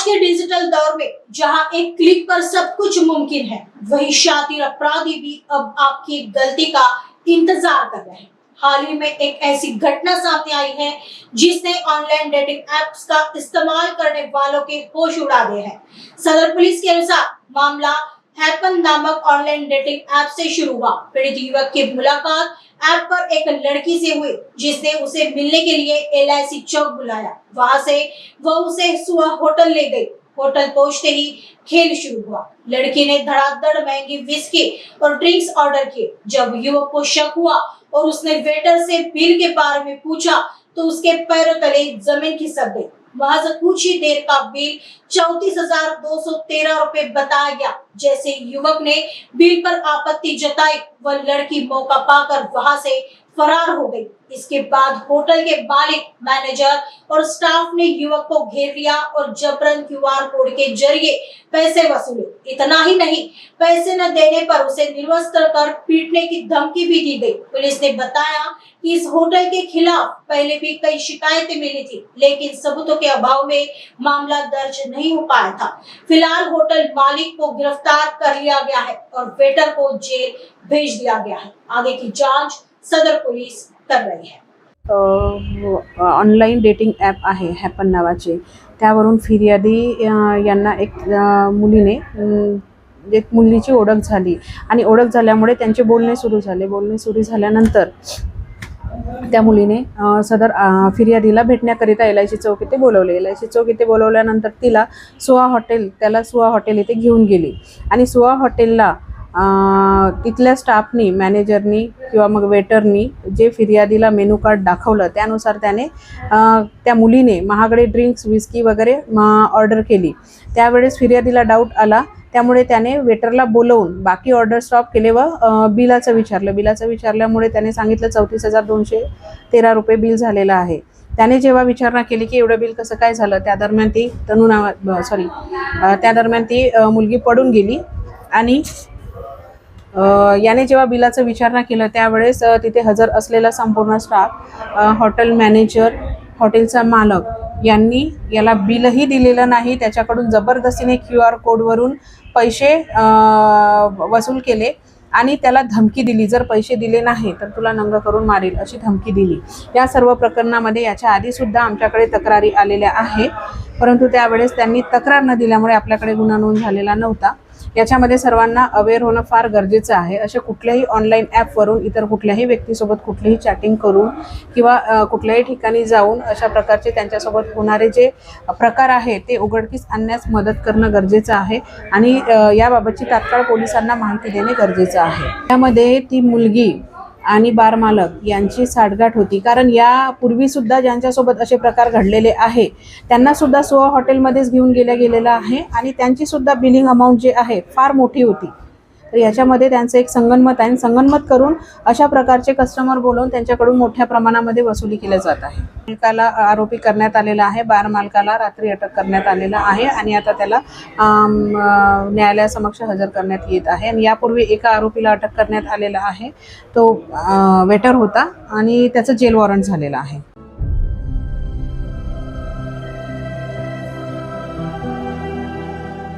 के digital दौर में जहां एक क्लिक पर सब कुछ मुमकिन है, वही शातिर अपराधी भी अब आपकी गलती का इंतजार कर रहे हैं। हाल ही में एक ऐसी घटना सामने आई है जिसने ऑनलाइन डेटिंग एप्स का इस्तेमाल करने वालों के होश उड़ा दिए हैं। सदर पुलिस के अनुसार मामला हैपन नामक ऑनलाइन डेटिंग ऐप से शुरू हुआ। पीड़ित युवक की मुलाकात ऐप पर एक लड़की से हुई जिसने उसे मिलने के लिए LIC चौक बुलाया। वहां से वह उसे सुहा होटल ले गई। होटल पहुंचते ही खेल शुरू हुआ। लड़की ने धड़ाधड़ महंगी विस्की और ड्रिंक्स ऑर्डर किए। जब युवक को शक हुआ और उसने वेटर से बिल के बारे में पूछा तो उसके पैरों तले जमीन खिसक गई। महज कुछ ही देर का बिल 34,213 रुपए बताया गया। जैसे युवक ने बिल पर आपत्ति जताई, वह लड़की मौका पाकर वहां से फरार हो गई। इसके बाद होटल के मालिक, मैनेजर और स्टाफ ने युवक को घेर लिया और जबरन QR कोड के जरिए पैसे वसूले। इतना ही नहीं, पैसे न देने पर उसे निर्वस्त्र कर पीटने की धमकी भी दी गई। पुलिस ने बताया कि इस होटल के खिलाफ पहले भी कई शिकायतें मिली थी, लेकिन सबूतों के अभाव में मामला दर्ज नहीं हो पाया था। फिलहाल होटल मालिक को गिरफ्तार कर लिया गया है और वेटर को जेल भेज दिया गया है। आगे की जांच सदर पोलीस कर रही है। ऑनलाईन डेटिंग ॲप आहे हॅपन नावाचे, त्यावरून फिर्यादी यांना एक मुलीने एक मुलीची ओळख झाली आणि ओळख झाल्यामुळे त्यांचे बोलणे सुरू झाले। बोलणे सुरू झाल्यानंतर त्या मुलीने सदर फिर्यादीला भेटण्याकरिता LIC चौक येथे बोलवले। LIC चौक येथे बोलवल्यानंतर तिला सुहा हॉटेल येथे घेऊन गेली आणि सुहा हॉटेलला तिथल्या स्टाफनी, मॅनेजरनी किंवा मग वेटरनी जे फिर्यादीला मेनू कार्ड दाखवलं त्यानुसार त्याने त्या मुलीने महागडे ड्रिंक्स, विस्की वगैरे ऑर्डर केली। त्यावेळेस फिर्यादीला डाऊट आला, त्यामुळे त्याने वेटरला बोलवून बाकी ऑर्डर स्टॉप केले व बिलाचं विचारलं। बिलाचं विचारल्यामुळे त्याने सांगितलं 34,213 रुपये बिल झालेलं आहे। त्याने जेव्हा विचारणा केली की एवढं बिल कसं काय झालं, त्या दरम्यान ती मुलगी पडून गेली आणि याने जेव्हा बिलाचं विचारणा केलं त्यावेळेस तिथे हजर असलेला संपूर्ण स्टाफ, हॉटेल मॅनेजर, हॉटेलचा मालक यांनी याला बिलही दिलेलं नाही, त्याच्याकडून जबरदस्तीने QR कोडवरून पैसे वसूल केले आणि त्याला धमकी दिली, जर पैसे दिले नाही तर तुला नंग करून मारेल अशी धमकी दिली। या सर्व प्रकरणामध्ये याच्या आधी सुद्धा आमच्याकडे तक्रारी आलेल्या आहे, परंतु त्यावेळेस त्यांनी तक्रार न दिल्यामुळे आपल्याकडे गुन्हा नोंद झालेला नव्हता। याच्यामध्ये सर्वांना अवेअर होणं फार गरजेचं आहे। असे कुठल्याही ऑनलाईन ॲपवरून इतर कुठल्याही व्यक्तीसोबत कुठलीही चॅटिंग करून किंवा कुठल्याही ठिकाणी जाऊन अशा प्रकारचे त्यांच्यासोबत होणारे जे प्रकार आहे ते उघडकीस आणण्यास मदत करणं गरजेचं आहे आणि याबाबतची तात्काळ पोलिसांना माहिती देणे गरजेचं आहे। त्यामध्ये ती मुलगी आणि बार मालक यांची साठगाठ होती, कारण यापूर्वी सुद्धा ज्यांच्यासोबत असे प्रकार घडलेले आहे त्यांना सुद्धा सुहा हॉटेलमध्येच घेऊन गेलेलं आहे आणि त्यांची सुद्धा बिलिंग अमाऊंट जे आहे फार मोठी होती। तर याच्यामध्ये त्यांचं एक संगनमत आहे, संगनमत करून अशा प्रकारचे कस्टमर बोलवून त्यांच्याकडून मोठ्या प्रमाणामध्ये वसुली केली जात आहे। मालकाला आरोपी करण्यात आलेला आहे, बार मालकाला रात्री अटक करण्यात आलेला आहे आणि आता त्याला न्यायालयासमक्ष हजर करण्यात येत आहे। आणि यापूर्वी एका आरोपीला अटक करण्यात आलेला आहे, तो वेटर होता आणि त्याचं जेल वॉरंट झालेला आहे।